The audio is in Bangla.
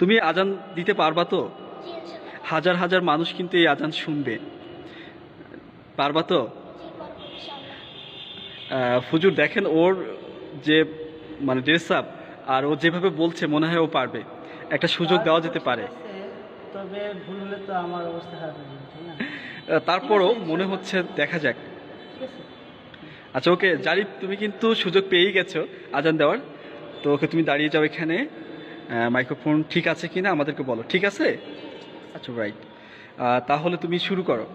তুমি আজান দিতে পারবা তো? জি ইনশাআল্লাহ। হাজার হাজার মানুষ কিন্তু এই আজান শুনবে, পারবা তো? জি পারবো ইনশাআল্লাহ। হুজুর দেখেন ওর যে মানে ড্রেস আপ আর ও যেভাবে বলছে মনে হয় ও পারবে, একটা সুযোগ দেওয়া যেতে পারে। ঠিক আছে, তবে ভুল হলে তো আমার অবস্থা খারাপ হয়ে যাবে, তাই না? তারপরও ঠিক আছে, মনে ইনশাআল্লাহ। হচ্ছে দেখা যাক। ঠিক আছে। আচ্ছা ওকে জারিফ, তুমি কিন্তু সুযোগ পেয়েই গেছো আজান দেওয়ার, তো ওকে তুমি দাঁড়িয়ে যাও এখানে। মাইক্রোফোন ঠিক আছে কিনা আমাদেরকে বলো, ঠিক আছে? জি ঠিক আছে। আচ্ছা রাইট, তাহলে তুমি শুরু করো।